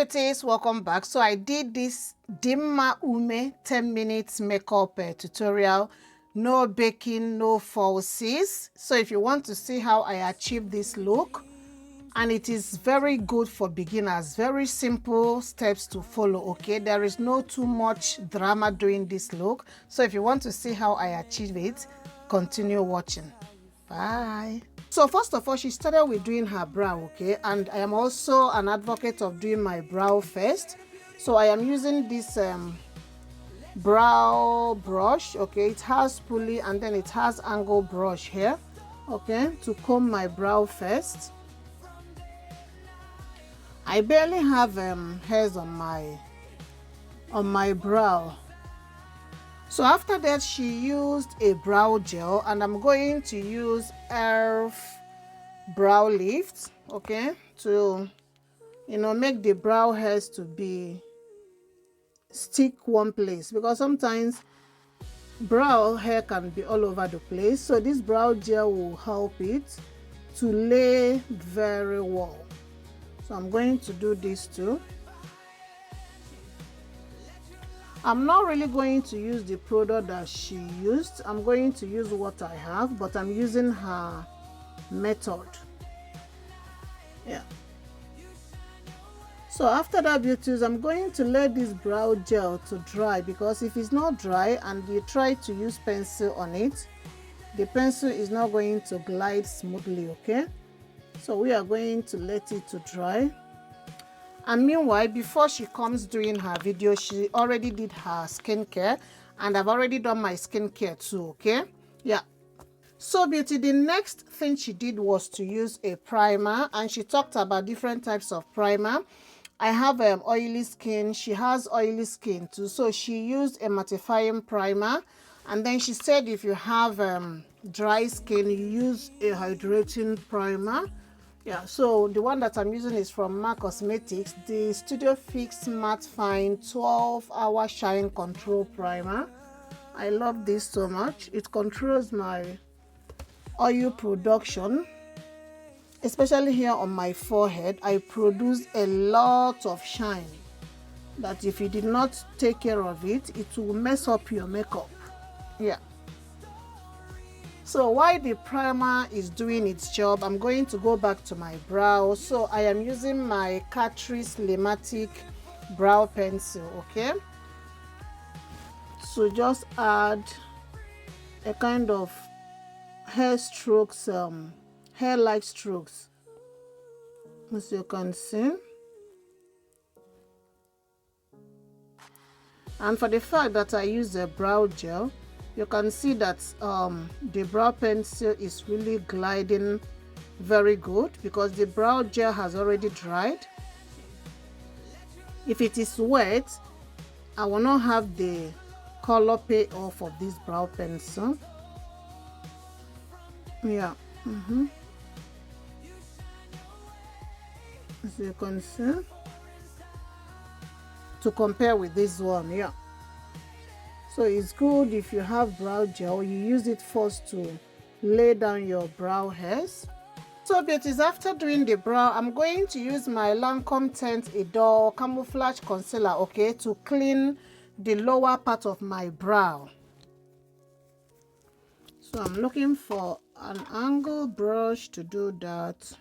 beauties, welcome back. So I did this Dimma Umeh 10 minutes makeup tutorial. No baking, no falsies. So if you want to see how I achieve this look, and it is very good for beginners, very simple steps to follow. Okay, there is no too much drama doing this look. So if you want to see how I achieve it, continue watching. Bye. So first of all, she started with doing her brow, okay, and I am also an advocate of doing my brow first. So I am using this brow brush, okay. It has spoolie and then it has angle brush here, okay, to comb my brow first. I barely have hairs on my brow. So after that, she used a brow gel, and I'm going to use Elf brow lift, okay, to make the brow hairs to be stick one place, because sometimes brow hair can be all over the place. So this brow gel will help it to lay very well. So I'm going to do this too. I'm not really going to use the product that she used. I'm going to use what I have, but I'm using her method. Yeah. So after that, beauties, I'm going to let this brow gel to dry, because if it's not dry and you try to use pencil on it, the pencil is not going to glide smoothly, okay? So we are going to let it to dry. And meanwhile, before she comes doing her video, she already did her skincare, and I've already done my skincare too, okay? Yeah. So beauty, the next thing she did was to use a primer, and she talked about different types of primer. I have oily skin. She has oily skin too, so she used a mattifying primer. And then she said if you have dry skin, you use a hydrating primer. Yeah, so the one that I'm using is from MAC Cosmetics, the Studio Fix Matte Fine 12-hour Shine Control Primer. I love this so much. It controls my oil production, especially here on my forehead. I produce a lot of shine that if you did not take care of it, it will mess up your makeup. Yeah. So while the primer is doing its job, I'm going to go back to my brow. So I am using my Catrice Limatic brow pencil, okay? So just add a kind of hair strokes, hair-like strokes, as you can see. And for the fact that I use a brow gel, you can see that the brow pencil is really gliding very good, because the brow gel has already dried. If it is wet, I will not have the color pay off of this brow pencil. Yeah. As you can see, to compare with this one, yeah. So it's good if you have brow gel, you use it first to lay down your brow hairs. So beauties, after doing the brow, I'm going to use my Lancome Teint Idol Camouflage Concealer, okay, to clean the lower part of my brow. So I'm looking for an angle brush to do that.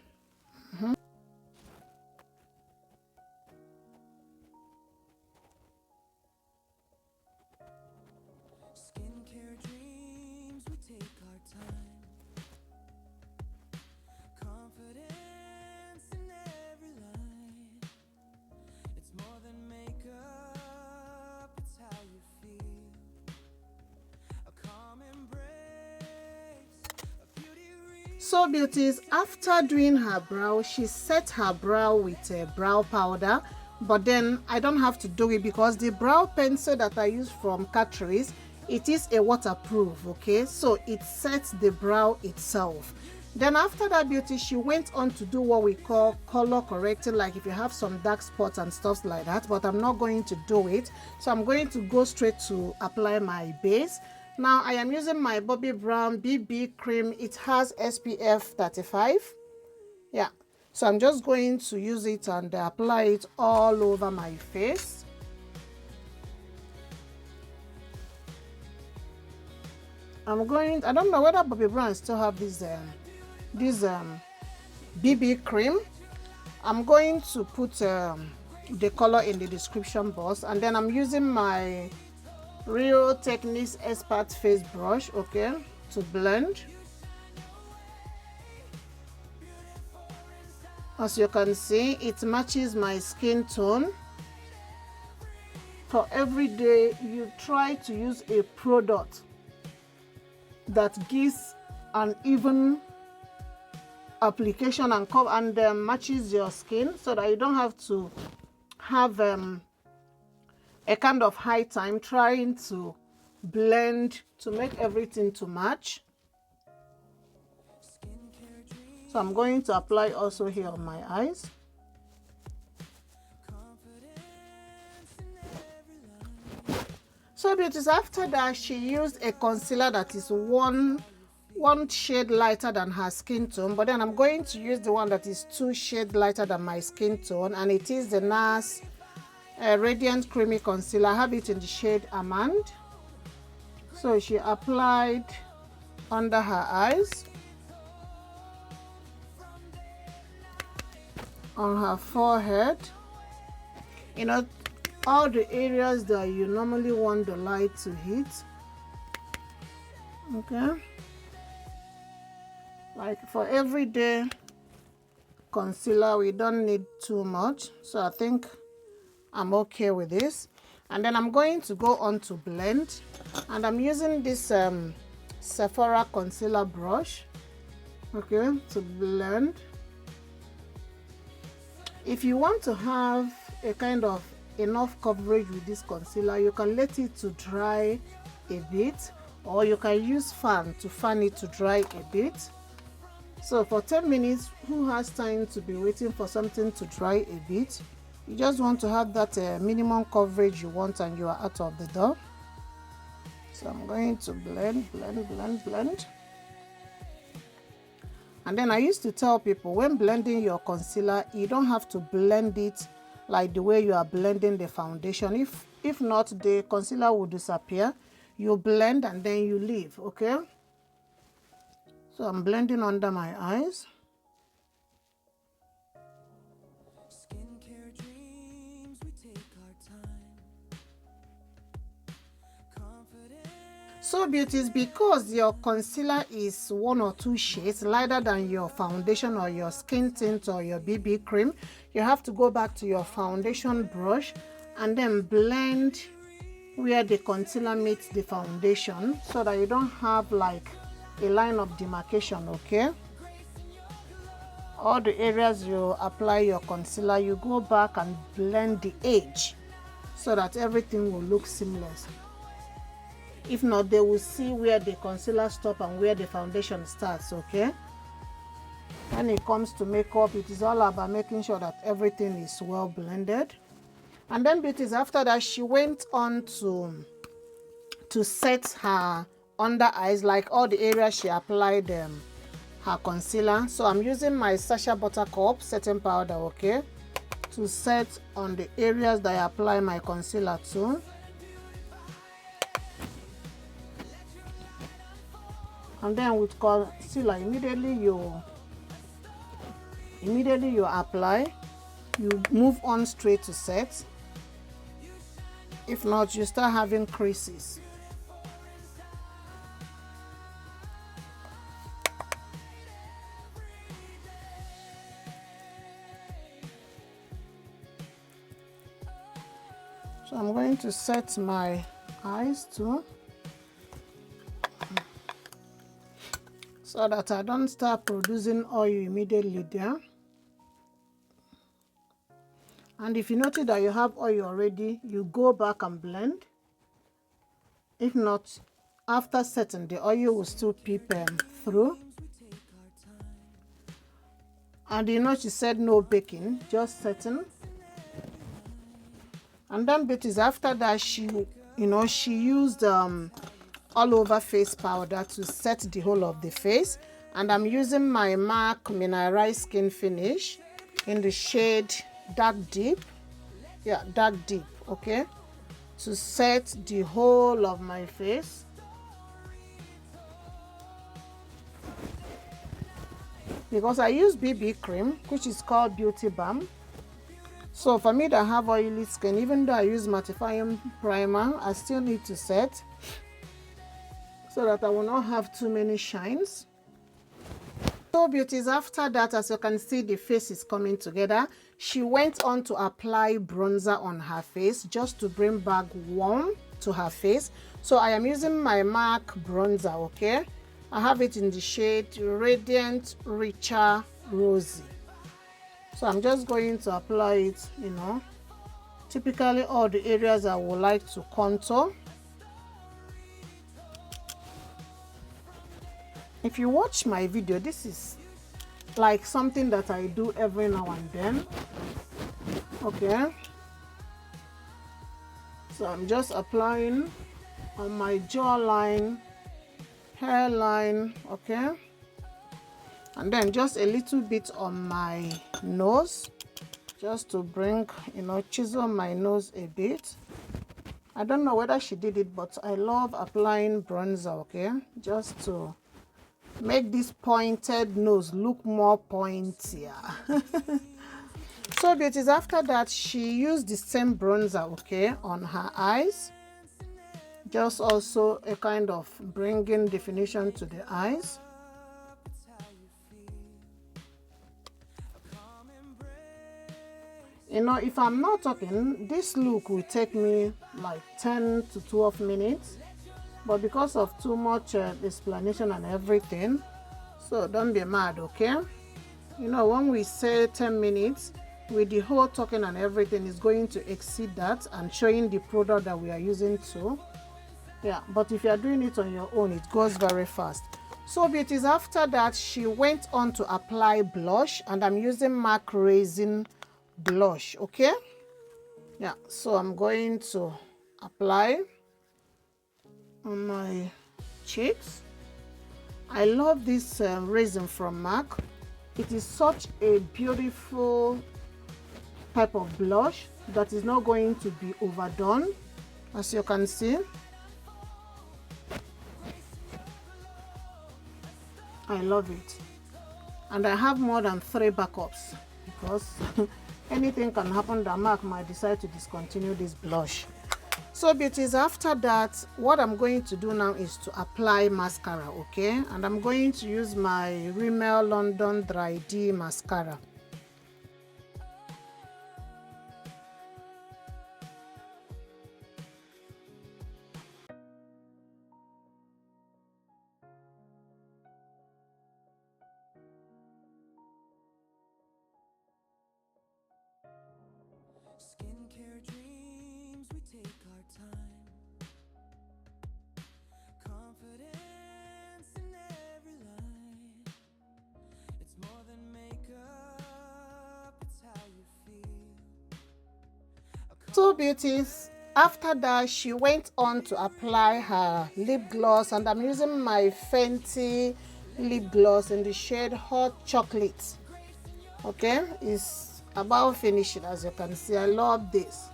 So beauties, after doing her brow, she set her brow with a brow powder, but then I don't have to do it because the brow pencil that I use from Catrice, it is a waterproof, okay, so it sets the brow itself. Then after that, beauty, she went on to do what we call color correcting, like if you have some dark spots and stuff like that, but I'm not going to do it. So I'm going to go straight to apply my base. Now I am using my Bobbi Brown BB cream. It has SPF 35. Yeah. So I'm just going to use it and apply it all over my face. I don't know whether Bobbi Brown still have this BB cream. I'm going to put the color in the description box, and then I'm using my Real Techniques Expert face brush, okay, to blend. As you can see, it matches my skin tone. For every day, you try to use a product that gives an even application and matches your skin, so that you don't have to have a kind of high time trying to blend to make everything to match. So I'm going to apply also here on my eyes. So beauties, after that, she used a concealer that is one shade lighter than her skin tone, but then I'm going to use the one that is 2 shades lighter than my skin tone, and it is the NARS Radiant Creamy Concealer. I have it in the shade Almond. So she applied under her eyes, on her forehead, you know, all the areas that you normally want the light to hit. Okay, like for everyday concealer, we don't need too much, so I think I'm okay with this. And then I'm going to go on to blend, and I'm using this Sephora concealer brush, okay, to blend. If you want to have a kind of enough coverage with this concealer, you can let it to dry a bit, or you can use fan to fan it to dry a bit. So for 10 minutes, who has time to be waiting for something to dry a bit? You just want to have that minimum coverage you want, and you are out of the door. So I'm going to blend. And then I used to tell people, when blending your concealer, you don't have to blend it like the way you are blending the foundation. If not, the concealer will disappear. You blend and then you leave, okay? So I'm blending under my eyes. So beauties, because your concealer is 1 or 2 shades lighter than your foundation or your skin tint or your BB cream, you have to go back to your foundation brush and then blend where the concealer meets the foundation, so that you don't have like a line of demarcation, okay? All the areas you apply your concealer, you go back and blend the edge so that everything will look seamless. If not, they will see where the concealer stops and where the foundation starts, okay? When it comes to makeup, it is all about making sure that everything is well blended. And then beauties, after that, she went on to set her under eyes, like all the areas she applied her concealer. So I'm using my Sacha Buttercup setting powder, okay, to set on the areas that I apply my concealer to. And then with concealer, immediately you apply, you move on straight to set. If not, you start having creases. So I'm going to set my eyes too, so that I don't start producing oil immediately there. And if you notice that you have oil already, you go back and blend. If not, after setting, the oil will still peep through. And you know, she said no baking, just setting. And then beauties, after that, she used all over face powder to set the whole of the face. And I'm using my MAC Mineralized Skin Finish in the shade Dark Deep. Yeah, Dark Deep, okay, to set the whole of my face. Because I use BB cream, which is called Beauty Balm. So for me that have oily skin, even though I use mattifying primer, I still need to set so that I will not have too many shines. So beauties, after that, as you can see, the face is coming together. She went on to apply bronzer on her face just to bring back warmth to her face. So I am using my MAC bronzer, okay? I have it in the shade Radiant Richer Rosy. So I'm just going to apply it, you know, typically all the areas I would like to contour. If you watch my video, this is like something that I do every now and then, okay? So I'm just applying on my jawline, hairline, okay? And then just a little bit on my nose, just to bring, you know, chisel my nose a bit. I don't know whether she did it, but I love applying bronzer, okay? Just to make this pointed nose look more pointier. So beauties, after that, she used the same bronzer, okay, on her eyes. Just also a kind of bringing definition to the eyes. You know, if I'm not talking, this look will take me like 10 to 12 minutes. But because of too much explanation and everything, so don't be mad, okay? You know, when we say 10 minutes, with the whole talking and everything, is going to exceed that and showing the product that we are using too. Yeah, but if you are doing it on your own, it goes very fast. So beauties, after that, she went on to apply blush, and I'm using MAC Raisin blush, okay? Yeah, so I'm going to apply on my cheeks. I love this raisin from MAC. It is such a beautiful type of blush that is not going to be overdone, as you can see. I love it, and I have more than 3 backups because anything can happen that MAC might decide to discontinue this blush. So beauties, after that, what I'm going to do now is to apply mascara, okay? And I'm going to use my Rimmel London Dry D mascara. Skincare dreams, we take our time. Confidence in every line. It's more than makeup, it's how you feel. So beauties, after that, she went on to apply her lip gloss, and I'm using my Fenty lip gloss in the shade Hot Chocolate, okay? It's about finishing, as you can see. I love this.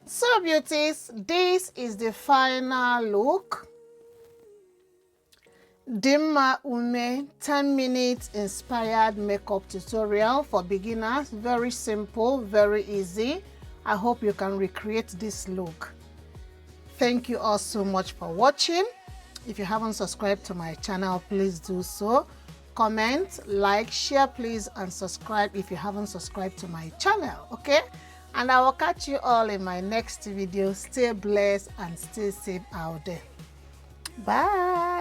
So beauties, this is the final look. Dimma Umeh 10 minutes inspired makeup tutorial for beginners. Very simple, very easy. I hope you can recreate this look. Thank you all so much for watching. If you haven't subscribed to my channel, please do so. Comment, like, share please, and subscribe if you haven't subscribed to my channel, okay? And I will catch you all in my next video. Stay blessed and stay safe out there. Bye.